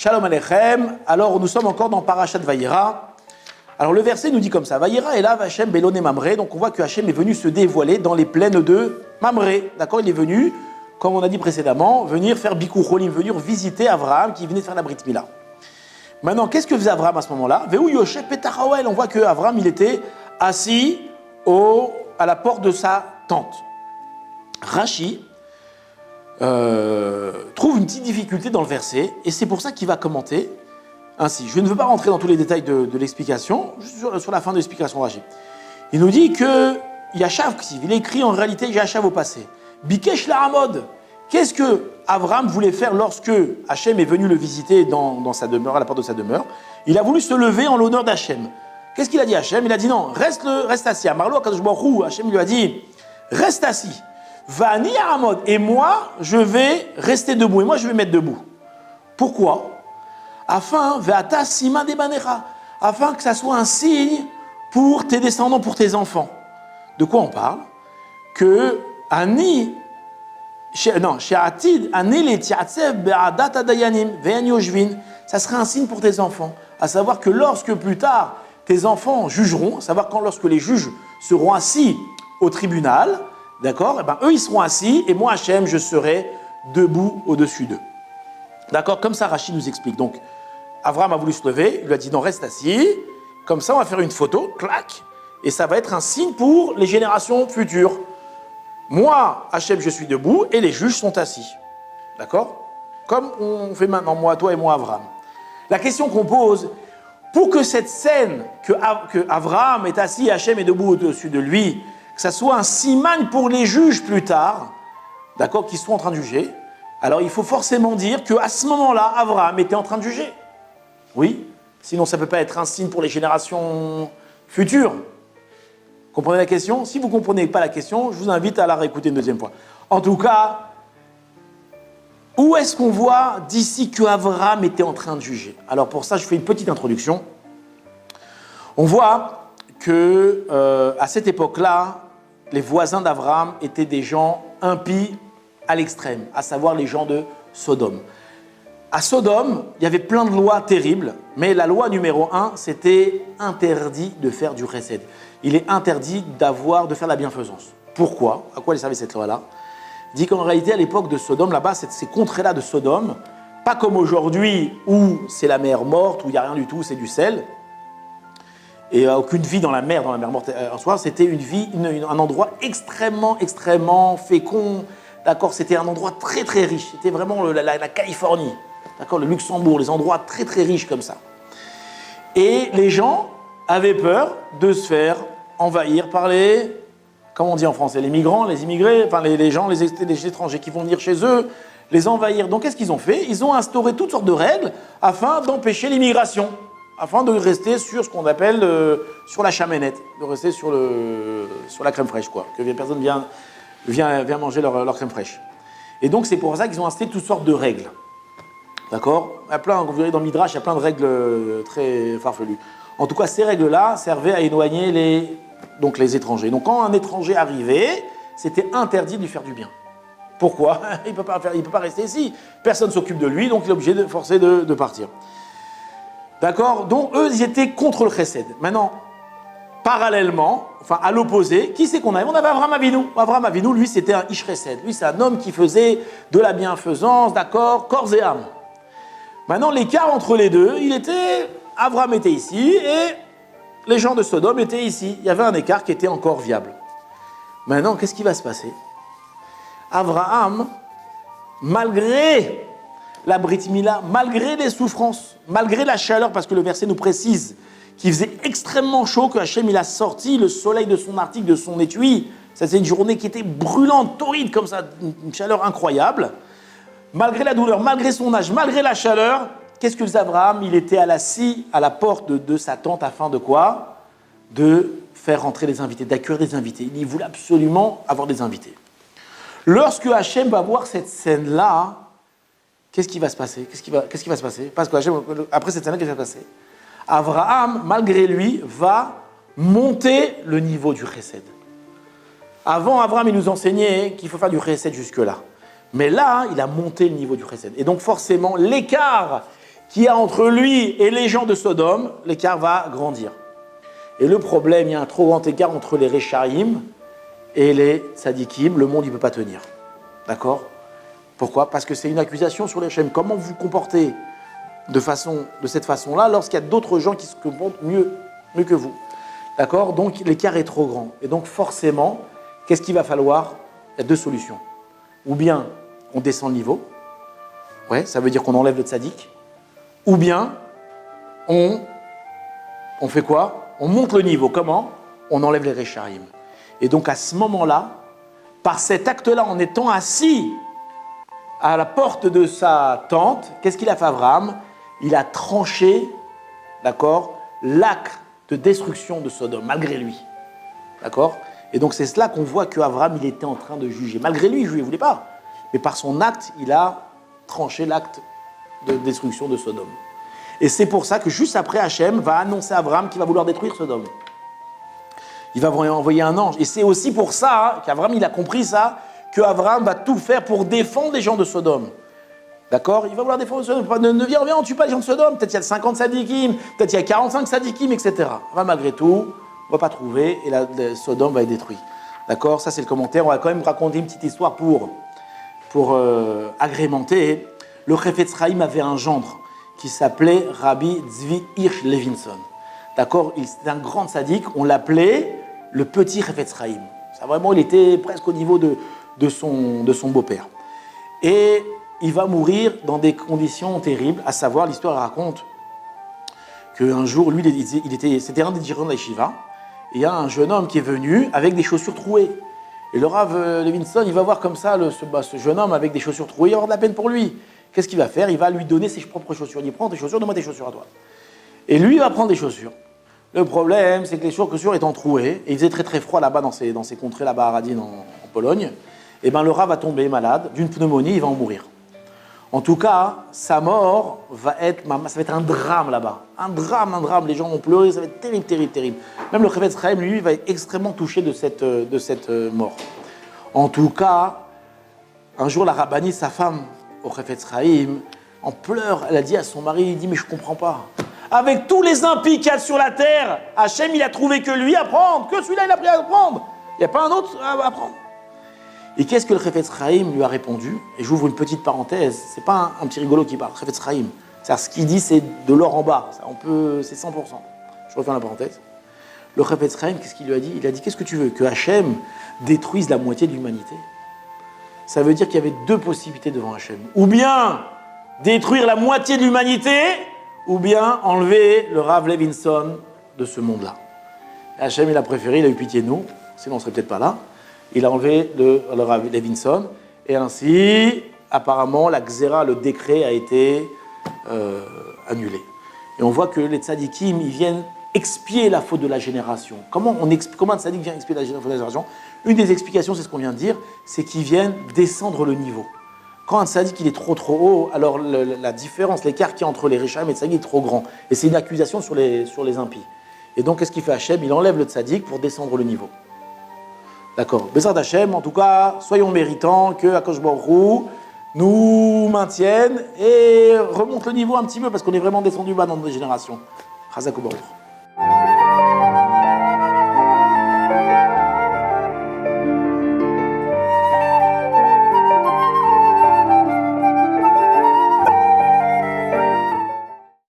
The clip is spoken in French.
Shalom Aleichem. Alors, nous sommes encore dans Parashat Vayera. Alors, le verset nous dit comme ça. Vayera elav Hashem belone Mamré. Donc, on voit que Hashem est venu se dévoiler dans les plaines de Mamré. D'accord? Il est venu, comme on a dit précédemment, venir faire Bikur Cholim, venir visiter Abraham qui venait faire la Brit Mila. Maintenant, qu'est-ce que faisait Abraham à ce moment-là? Veu Yoshef Petachawel. On voit que Abraham, il était assis à la porte de sa tente. Rashi trouve une petite difficulté dans le verset, et c'est pour ça qu'il va commenter ainsi. Je ne veux pas rentrer dans tous les détails de l'explication, juste sur la fin de l'explication de Rashi. Il nous dit que Yashav, il écrit en réalité Yashav au passé. Bikesh Lahamod. Qu'est-ce que Abraham voulait faire lorsque Hachem est venu le visiter dans sa demeure, à la porte de sa demeure? Il a voulu se lever en l'honneur d'Hachem. Qu'est-ce qu'il a dit à Hachem? Il a dit non, reste assis. À Marlo, Kadosh Baruch Hu, Hachem lui a dit reste assis. Vani Aramod. Et moi, je vais rester debout. Et moi, je vais mettre debout. Pourquoi? Afin que ça soit un signe pour tes descendants, pour tes enfants. De quoi on parle? Que Ani, She'atid, Ani le tiatsev be'adat adayanim, ve'an yoshvin. Ça sera un signe pour tes enfants. À savoir que lorsque plus tard, tes enfants jugeront, à savoir lorsque les juges seront assis au tribunal, d'accord? Eh ben, eux, ils seront assis, et moi, Hachem, je serai debout au-dessus d'eux. D'accord? Comme ça, Rachid nous explique. Donc, Abraham a voulu se lever, il lui a dit non, reste assis. Comme ça, on va faire une photo, clac, et ça va être un signe pour les générations futures. Moi, Hachem, je suis debout, et les juges sont assis. D'accord? Comme on fait maintenant, moi, toi et moi, Abraham. La question qu'on pose, pour que cette scène, que Abraham est assis, Hachem est debout au-dessus de lui, que ça soit un siman pour les juges plus tard, d'accord, qui sont en train de juger, alors il faut forcément dire qu'à ce moment-là, Abraham était en train de juger. Oui, sinon ça ne peut pas être un signe pour les générations futures. Comprenez la question? Si vous ne comprenez pas la question, je vous invite à la réécouter une deuxième fois. En tout cas, où est-ce qu'on voit d'ici que Abraham était en train de juger? Alors pour ça, je fais une petite introduction. On voit que à cette époque-là, les voisins d'Abraham étaient des gens impies à l'extrême, à savoir les gens de Sodome. À Sodome, il y avait plein de lois terribles, mais la loi numéro 1, c'était interdit de faire du chesed. Il est interdit de faire la bienfaisance. Pourquoi? À quoi elle servait cette loi-là? Il dit qu'en réalité, à l'époque de Sodome, là-bas, ces contrées-là de Sodome, pas comme aujourd'hui où c'est la mer morte, où il n'y a rien du tout, c'est du sel, et aucune vie dans la mer morte en soi, c'était un endroit extrêmement, extrêmement fécond, d'accord? C'était un endroit très, très riche, c'était vraiment la Californie, d'accord? Le Luxembourg, les endroits très, très riches comme ça. Et les gens avaient peur de se faire envahir par les, comment on dit en français, les migrants, les immigrés, enfin les gens, les étrangers qui vont venir chez eux, les envahir. Donc qu'est-ce qu'ils ont fait? Ils ont instauré toutes sortes de règles afin d'empêcher l'immigration, afin de rester sur ce qu'on appelle sur la chaménette, de rester sur la crème fraîche, quoi, que personne vient manger leur crème fraîche. Et donc c'est pour ça qu'ils ont installé toutes sortes de règles. D'accord? Vous verrez dans le Midrash, il y a plein de règles très farfelues. En tout cas, ces règles-là servaient à éloigner les étrangers. Donc quand un étranger arrivait, c'était interdit de lui faire du bien. Pourquoi? Il peut pas rester ici. Personne ne s'occupe de lui, donc il est obligé de forcer de partir. D'accord? Donc eux, ils étaient contre le chesed. Maintenant, parallèlement, enfin à l'opposé, qui c'est qu'on avait? On avait Abraham Avinu. Abraham Avinu, lui, c'était un ish chesed. Lui, c'est un homme qui faisait de la bienfaisance, d'accord, corps et âme. Maintenant, l'écart entre les deux, Abraham était ici et les gens de Sodome étaient ici. Il y avait un écart qui était encore viable. Maintenant, qu'est-ce qui va se passer? Abraham, malgré la Brit Mila, malgré les souffrances, malgré la chaleur, parce que le verset nous précise qu'il faisait extrêmement chaud, que Hachem il a sorti le soleil de son article, de son étui. Ça, c'est une journée qui était brûlante, torride, comme ça, une chaleur incroyable. Malgré la douleur, malgré son âge, malgré la chaleur, qu'est-ce que faisait Abraham? Il était assis à la porte de sa tente afin de quoi? De faire rentrer les invités, d'accueillir des invités. Il voulait absolument avoir des invités. Lorsque Hachem va voir cette scène-là, qu'est-ce qui va se passer? Qu'est-ce qui va se passer? Parce que Hachem, après cette scène-là, qu'est-ce qui va se passer? Abraham, malgré lui, va monter le niveau du chesed. Avant, Abraham, il nous enseignait qu'il faut faire du chesed jusque-là. Mais là, il a monté le niveau du chesed. Et donc forcément, l'écart qu'il y a entre lui et les gens de Sodome, l'écart va grandir. Et le problème, il y a un trop grand écart entre les Réchaïm et les Tzadikim. Le monde, il ne peut pas tenir. D'accord? Pourquoi? Parce que c'est une accusation sur les Réchaïm. Comment vous vous comportez de cette façon-là lorsqu'il y a d'autres gens qui se comportent mieux que vous? D'accord? Donc l'écart est trop grand. Et donc forcément, qu'est-ce qu'il va falloir? Il y a deux solutions. Ou bien on descend le niveau, ouais, ça veut dire qu'on enlève le tzaddik, ou bien on fait quoi? On monte le niveau. Comment? On enlève les Réchaïm. Et donc à ce moment-là, par cet acte-là, en étant assis à la porte de sa tente, qu'est-ce qu'il a fait Abraham? Il a tranché, d'accord, l'acte de destruction de Sodome, malgré lui. D'accord? Et donc c'est cela qu'on voit qu'Abraham, il était en train de juger. Malgré lui, il ne voulait pas. Mais par son acte, il a tranché l'acte de destruction de Sodome. Et c'est pour ça que juste après, Hachem va annoncer à Abraham qu'il va vouloir détruire Sodome. Il va envoyer un ange. Et c'est aussi pour ça qu'Abraham, il a compris ça, qu'Abraham va tout faire pour défendre les gens de Sodome. D'accord? Il va vouloir défendre Sodome. Viens, on ne tue pas les gens de Sodome. Peut-être il y a 50 sadikim, peut-être il y a 45 sadikim, etc. Malgré tout, on ne va pas trouver et Sodome va être détruit. D'accord? Ça, c'est le commentaire. On va quand même raconter une petite histoire pour agrémenter. Le Chafetz Chaim avait un gendre qui s'appelait Rabbi Tzvi Hirsch Levinson. D'accord? C'était un grand sadique. On l'appelait le petit Chafetz Chaim. Ça, vraiment, il était presque au niveau de son beau-père. Et il va mourir dans des conditions terribles, à savoir, l'histoire raconte qu'un jour, lui, c'était un des dirigeants de la Yeshiva, et il y a un jeune homme qui est venu avec des chaussures trouées. Et le Rav Levinson, il va voir comme ça ce jeune homme avec des chaussures trouées, il va avoir de la peine pour lui. Qu'est-ce qu'il va faire? Il va lui donner ses propres chaussures. Il dit, prends tes chaussures, donne-moi tes chaussures à toi. Et lui, il va prendre des chaussures. Le problème, c'est que les chaussures étant trouées, et il faisait très très froid là-bas dans ces contrées là-bas à Radin en Pologne, et ben le Rav va tomber malade d'une pneumonie, il va en mourir. En tout cas, sa mort ça va être un drame là-bas. Un drame. Les gens vont pleurer, ça va être terrible, terrible, terrible. Même le Chafetz Chaim, lui, va être extrêmement touché de cette mort. En tout cas, un jour, la rabbinite, sa femme, au Chafetz Chaim, en pleurs, elle a dit à son mari, il dit, mais je ne comprends pas. Avec tous les impies qu'il y a sur la terre, Hachem, il a trouvé que lui à prendre, que celui-là, il a pris à prendre. Il n'y a pas un autre à prendre. Et qu'est-ce que le Chafetz Chaim lui a répondu? Et j'ouvre une petite parenthèse, c'est pas un petit rigolo qui parle, Chafetz Chaim. C'est-à-dire ce qu'il dit, c'est de l'or en bas, c'est 100%. Je referme la parenthèse. Le Chafetz Chaim, qu'est-ce qu'il lui a dit? Il a dit, qu'est-ce que tu veux? Que Hachem détruise la moitié de l'humanité? Ça veut dire qu'il y avait deux possibilités devant Hachem. Ou bien détruire la moitié de l'humanité, ou bien enlever le Rav Levinson de ce monde-là. Et Hachem, il a préféré, il a eu pitié de nous, sinon on ne serait peut-être pas là. Il a enlevé le Rav Levinson, et ainsi, apparemment, la Xéra, le décret, a été annulé. Et on voit que les tzadikim, ils viennent expier la faute de la génération. Comment un tzadik vient expier la faute de la génération? Une des explications, c'est ce qu'on vient de dire, c'est qu'ils viennent descendre le niveau. Quand un tzadik il est trop haut, alors la différence, l'écart qu'il y a entre les Réchaïm et les tzadik est trop grand. Et c'est une accusation sur les impies. Et donc, qu'est-ce qu'il fait Hachem? Il enlève le tzadik pour descendre le niveau. D'accord. Bézard Hachem, en tout cas, soyons méritants que Akadosh Baruch Hu nous maintienne et remonte le niveau un petit peu parce qu'on est vraiment descendu bas dans nos générations. Chazak Baruch.